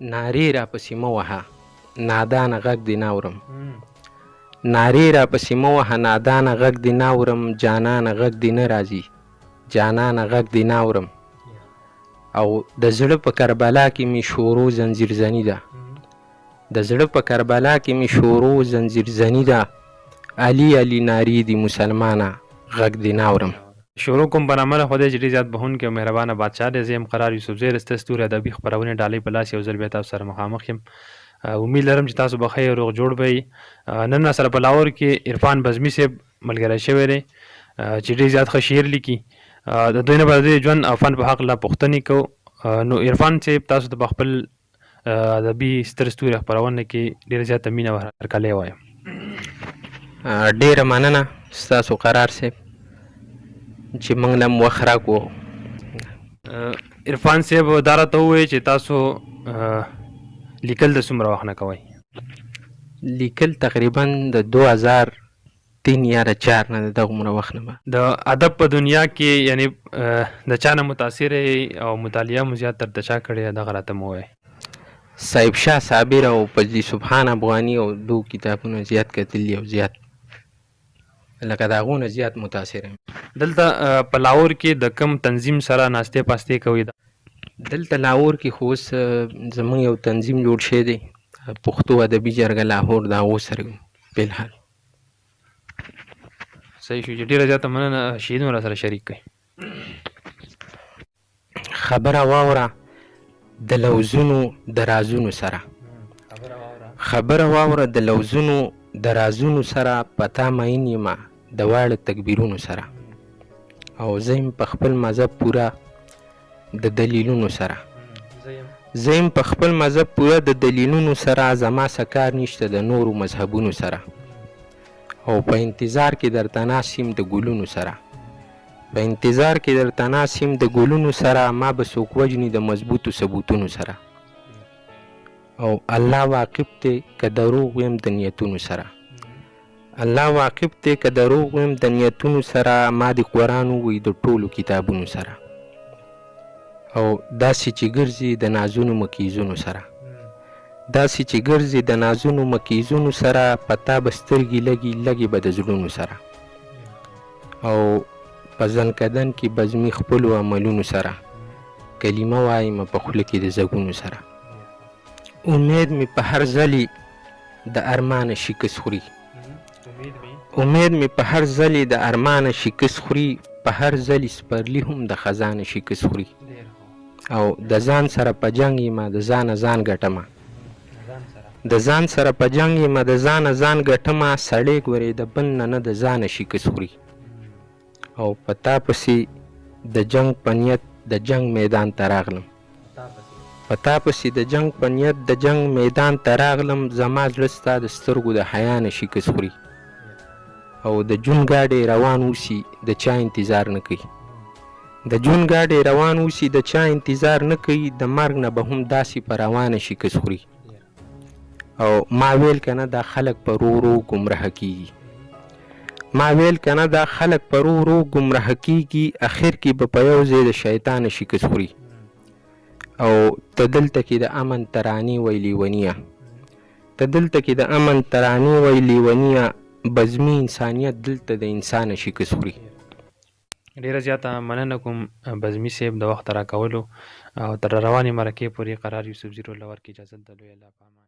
نارې راپسې مه وهه نادانه غږ دې نه اورم نارې راپسې مه وهه نادانه غږ دې نه اورم جانانه غږ دې نه راځي جانانه غږ دې نه اورم او د زړه په کربلا کې مې شورو زنځیرزني ده د زړه په کربلا کې مې شورو زنځیرزني ده علي علي نارې دي مسلمانه غږ دې نه اورم. شروع کوم په نامه له خدای چې ډېر زیات بخښونکی او مهربانه بادشاه دی. زه یم قرار یوسفزی رسته ستوري ادبي خپرونې ډالۍ په لاس یو ځل بیا تاسو سره مخامخ یم. امید لرم چې تاسو به ښه روغ جوړ به یې. نن سره په لاهور کې عرفان بزمي صاحب ملګری شوی دی چې ډېر زیات ښه شعر لیکي. د دوی نه به د ژوند او فن په هکله پوښتنې کوو. نو عرفان صاحب تاسو ته په خپل ادبي ستر ستوري خپرونه کې ډېره زیاته مینه او هرکلی وایم. ډېره مننه ستاسو قرار صاحب چې موږ نه هم وخت راکړو. عرفان صاحب دا راته ووایئ چې تاسو لیکل د څومره وخت نه کوئ؟ لیکل تقریبا د 2003 یا 4 نه د دغومره وخت نه به. د ادب په دنیا کې یعنې د چا نه متاثر او مطالعه مو زیات تر د چا کړې دغه راته مو ووایئ. صاحب شاه صابر او فضلي سبحان افغاني او دو کتابونه زیات کتلي او زیات لکه د هغو نه زیات متاثر یم. دلته په لاهور کې د کوم تنظیم سره ناستې پاستې کوئ؟ دلته لاهور کې خو اوس زموږ یو تنظیم جوړ شوی دی پښتو ادبي جرګه لاهور، د هغو سره فلحال. صحیح شو چې ډېره زیاته مننه شهید مو راسره شریک کړئ. خبره واوره د لوزونو د رازونو سره خبره واوره د لوزونو د رازونو سره پتا مین یمه د واړه تکبیرونو سره او زه یم په خپل مذهب پوره د دلیلونو سره زه یم په خپل مذهب پوره د دلیلونو سره زما څه کار نشته د نورو مذهبونو سره او په انتظار کې درته ناست یم د ګلونو سره په انتظار کې درته ناست یم د ګلونو سره ما به څوک وژني د مضبوطو ثبوتونو سره او الله واقف دی که دروغ ویم د نیتونو سره الله واقف دی که دروغ ویم د نیتونو سره ما د قرآن ووی د ټولو کتابونو سره او داسې چې ګرځي د نازونو مکیزونو سره داسې چې ګرځي د نازونو مکیزونو سره پتا به سترګې لګي لګي به د زړونو سره او په ځنکدن کې بزمي خپلو عملونو سره کلمه وایم په خوله کې د زګونو سره امید می په هر ځلي د ارمانه شکست خوري امید می په هر ځلي د ارمانه شکست خوري په هر ځلي سپرلی هم د خزانه شکست خوري او د ځان سره په جنګ یم د ځانه ځان ګټمه د ځان سره په جنګ یم د ځانه ځان ګټمه سړی ګورې د بل نه نه د ځانه شکست خوري او په تا پسې د جنګ په نیت د جنګ میدان ته راغلم په تا پسې د جنګ په نیت د جنګ میدان ته راغلم زما زړه ستا د سترګو د حیا نه شکست خوري او د جون ګاډی روان اوسي د چا انتظار نه کوي د جون ګاډی روان اوسي د چا انتظار نه کوي د مرګ نه به هم داسې په روانه شکست خوري او ما ویل که نه دا خلک په رو رو ګمراه کیږي ما ویل که نه دا خلک په رو رو ګمراه کیږي اخر کې به په یو ځای د شیطان شکست خوري او ته دلته کې د امن ترانې وی لیونیه ته دلته کې د امن ترانې وی لیونیه بزمي انسانیت دلته د انسان شکست خوري. ډېره زیاته مننه کوم بزمي صاحب د وخت راکولو او تر روانې مرکې پورې قرار یوسفزي رول لور کې اجازه د لوی الله په امان.